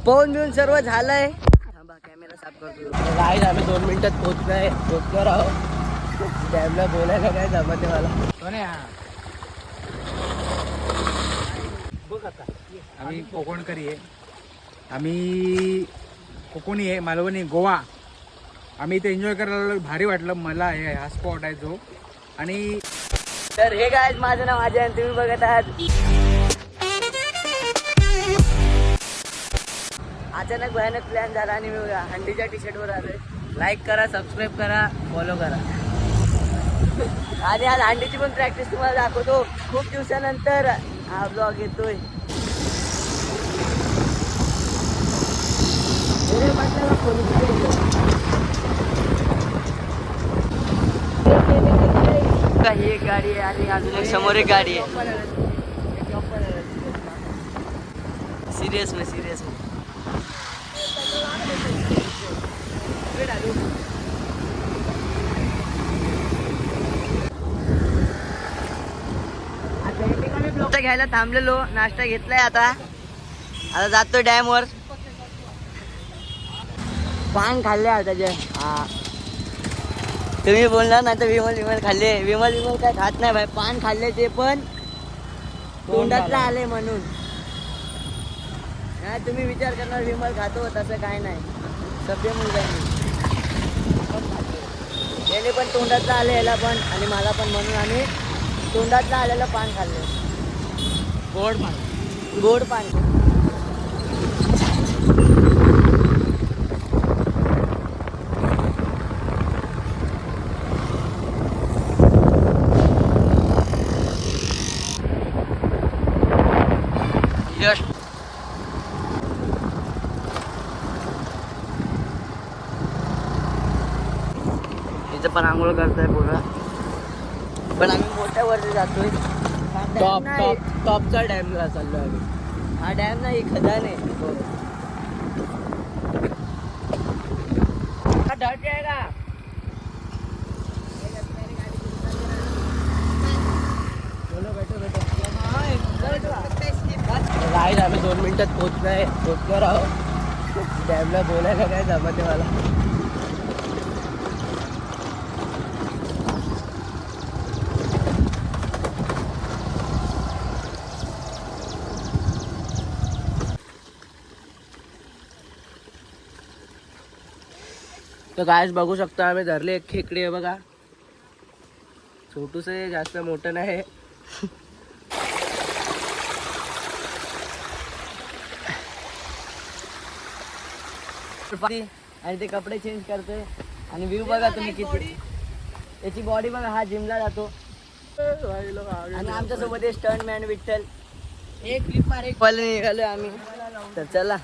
पाहून बिऊन सर्व झालंय. थांबा कॅमेरा साफ करतो. गाईज आम्ही 2 मिनिटात पोहोचणार आहोत. डॅमला बोलायला काय जमत मला. बघ आता आम्ही कोकणकरी आहे, आम्ही कोकणी आहे, मालवणी गोवा. आम्ही इथे एन्जॉय करायला भारी वाटलं मला. हा स्पॉट आहे जो. आणि तर हे गाईज माझं नाव अजय आणि तुम्ही बघत आहात. अचानक भयानक प्लॅन झाला आणि मी हंडीच्या टी शर्टवर आलोय. लाईक करा, सबस्क्राईब करा, फॉलो करा. आणि आज हंडीची पण प्रॅक्टिस तुम्हाला दाखवतो. खूप दिवसानंतर हा ब्लॉग येतोय. ही एक गाडी आहे आणि अजून एक समोर एक गाडी आहे. सिरियस में नाश्ता घ्यायला थांबलेलो. नाश्ता घेतलाय. आता जातो डॅम वर. पान खाल्ले आता जे. हा तुम्ही बोलणार ना तर विमल खाल्ले. विमल काय खात नाही भाई. पान खाल्ले ते पण तोंडातला आले म्हणून. नाही तुम्ही विचार करणार विमल खातो तसं काय नाही. सभ्य मुलगा याने पण तोंडातला आले याला पण आणि मला पण, म्हणून आम्ही तोंडातला आलेलं पान खाल्ले. गोड पान. इथं पण आंघोळ करताय पोरा. पण आम्ही मोठ्या वरती जातोय. टॉपचा डॅमला चाललो आम्ही. हा डॅम नाही, खदान आहे. गाईज आम्ही 2 मिनिटात पोहोचणार आहोत. डॅमला बोलायला काय जमत मला. तर गाईज बघू शकता आम्ही धरले एक खेकडी आहे बघा. छोटूस आहे, जास्त मोठं नाही. आणि ते कपडे चेंज करते. आणि व्ह्यू बघा तुम्ही किती. त्याची बॉडी बघा. हा जिमला जातो. आणि आमच्या सोबत स्टंट मॅन विठ्ठल. एक क्लिप मार. पहिले निघालोय आम्ही. तर चला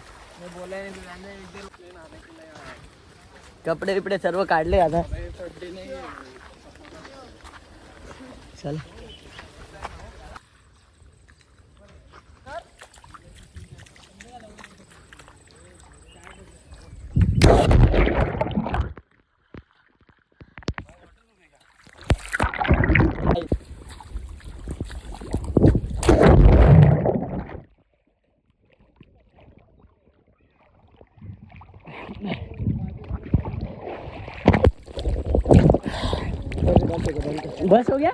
कपडे बिपडे सर्व काढले आता. चला बस हो गया.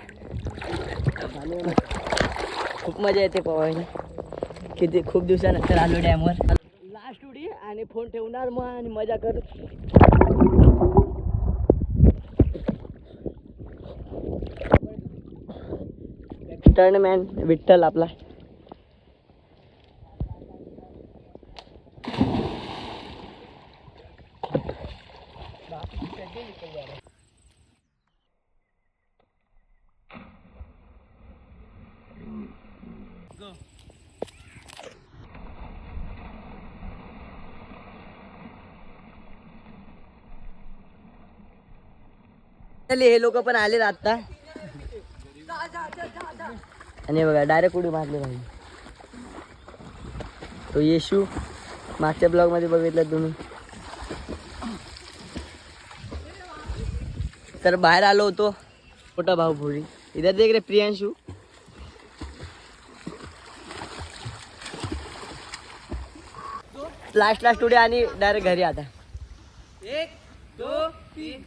खूप मजा येते पोहायला. किती खूप दिवसानंतर आलो डॅमवर. लास्ट उडी आणि फोन ठेवणार मग आणि मजा कर. स्टंट मॅन विठ्ठल आपला. हे लोक पण आले आता. आणि बघा डायरेक्ट उडी मारली भाई. तो येशू मागच्या ब्लॉग मध्ये बघितलं तुम्ही. तर बाहेर आलो होतो. मोठा भाऊ भोरी इधर देख रे प्रियांशु. लास्ट उड्या आणि डायरेक्ट घरी आता. 1 2 3.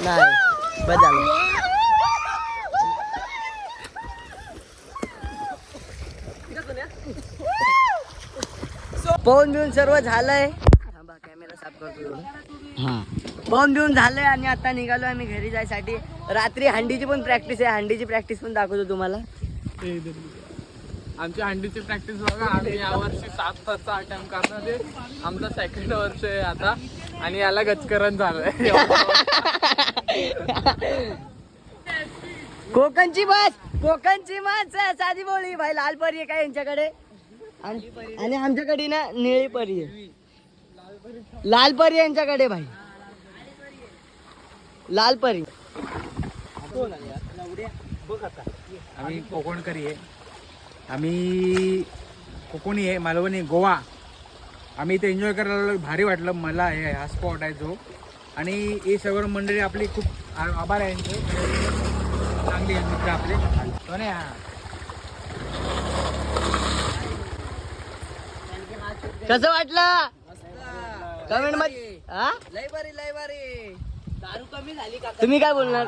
नाही बस झालं. पाहून बिऊन सर्व झालंय. थांबा कॅमेरा साफ करतो. हा पाहून बिऊन झालंय आणि आता निघालो आम्ही घरी जायसाठी. रात्री हंडीची पण प्रॅक्टिस आहे. हंडीची प्रॅक्टिस पण दाखवतो तुम्हाला. आमची हंडीची प्रॅक्टिस बघा. आम्ही यावर्षी 7 तासचा अटेम्प्ट करणार आहे. आमचा 2nd वर्ष आहे आता आणि याला गचकरण झालंय. कोकणची माणसं साधी बोली भाई. लाल परी आहे काय यांच्याकडे आणि आमच्याकडे ना निळी परी आहे. लाल परी आहे यांच्याकडे भाई. लाल परी. आम्ही कोकणकरी आहे. आम्ही कोकणी आहे, मालवणी, गोवा. आम्ही इथे एन्जॉय करायला भारी वाटलं मला. हे हा स्पॉट आहे जो. आणि ही सर्व मंडळी आपली खूप आभार आहे यांचे. चांगली आहे मित्र आपले. कोण आहे हा? कसं वाटलं कमेंट मध्ये हा? लय भारी. दारू कमी झाली का? तुम्ही काय बोलणार?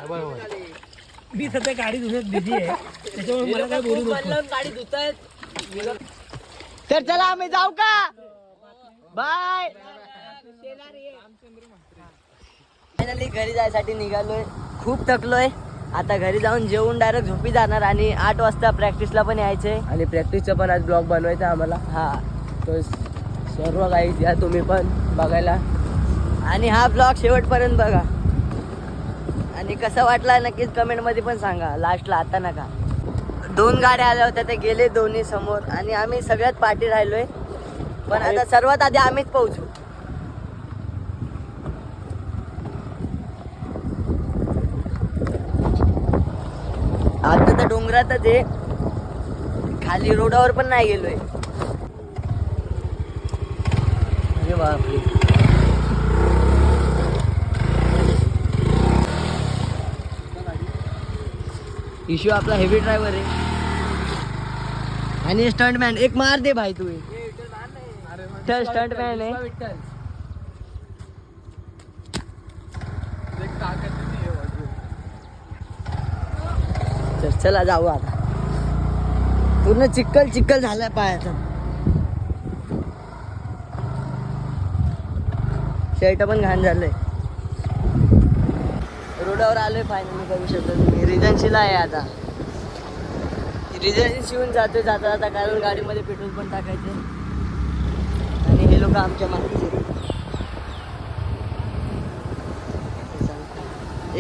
मी सध्या गाडी धुण्यात बिझी आहे, त्याच्यामुळे मला काय बोलू नको. गाडी धुतायत. तर चला आम्ही जाऊ का? बाय. फायनली घरी जायसाठी निघालोय. खूप थकलोय. आता घरी जाऊन जेवून डायरेक्ट झोपी जाणार आणि 8 वाजता प्रॅक्टिसला पण यायचंय. आणि प्रॅक्टिसचा पण आज ब्लॉग बनवायचा आम्हाला. हा तर सर्व काही या तुम्ही पण बघायला. आणि हा ब्लॉग शेवटपर्यंत बघा. आणि कसा वाटला नक्कीच कमेंट मध्ये पण सांगा. लास्टला आता नका. 2 गाड्या आल्या होत्या, ते गेले दोन्ही समोर आणि आम्ही सगळ्यात पाठी राहिलोय. पण आता सर्वात आधी आम्हीच पोहोचू. आता तर डोंगरातच आहे, खाली रोडावर पण नाही गेलोय. अरे बापरे. इशू आपला हेवी ड्रायव्हर आहे आणि स्टंटमॅन. एक मार दे भाई तू. स्टंटमॅन आहे. तर चला जाऊ आता. पूर्ण चिक्कल झालाय पायाचा. शर्ट पण घाण झालंय. रोडावर आलोय फायनली. करू शकतो तुम्ही. रिजन्सीला आहे आता. रिजन्सीहून जाता जाता कारण गाडीमध्ये पेट्रोल पण टाकायचे. आणि हे लोक आमच्या मागचे.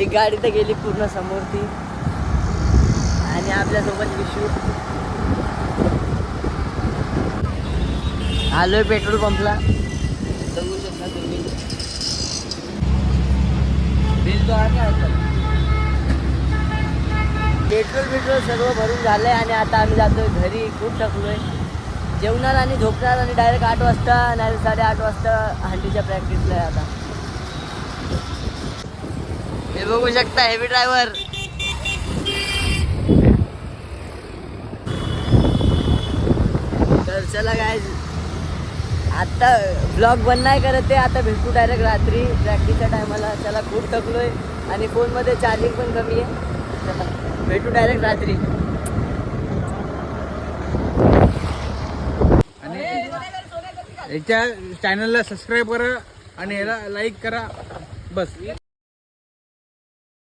एक गाडी तर गेली पूर्ण समोर ती. आणि आपल्यासोबत विशू. आलोय पेट्रोल पंपला. बघू शकता तुम्ही. बिल तो आहे पेट्रोल सर्व भरून झालंय आणि आता आम्ही जातोय घरी. खूप थकलोय. जेवणार आणि झोपणार आणि डायरेक्ट 8 वाजता नाही 8:30 वाजता हंडीच्या प्रॅक्टिसला आहे आता. हे बघू शकता हेवी ड्रायव्हर. तर चला काय आता ब्लॉग बंद नाही करत आहे. आता भेटू डायरेक्ट रात्री प्रॅक्टिसच्या टायमाला. चला खूप थकलोय आणि फोनमध्ये चार्जिंग पण कमी आहे. चला भेटू डायरेक्ट रात्री. आणि याच्या चॅनलला सबस्क्राईब करा आणि याला लाईक करा बस.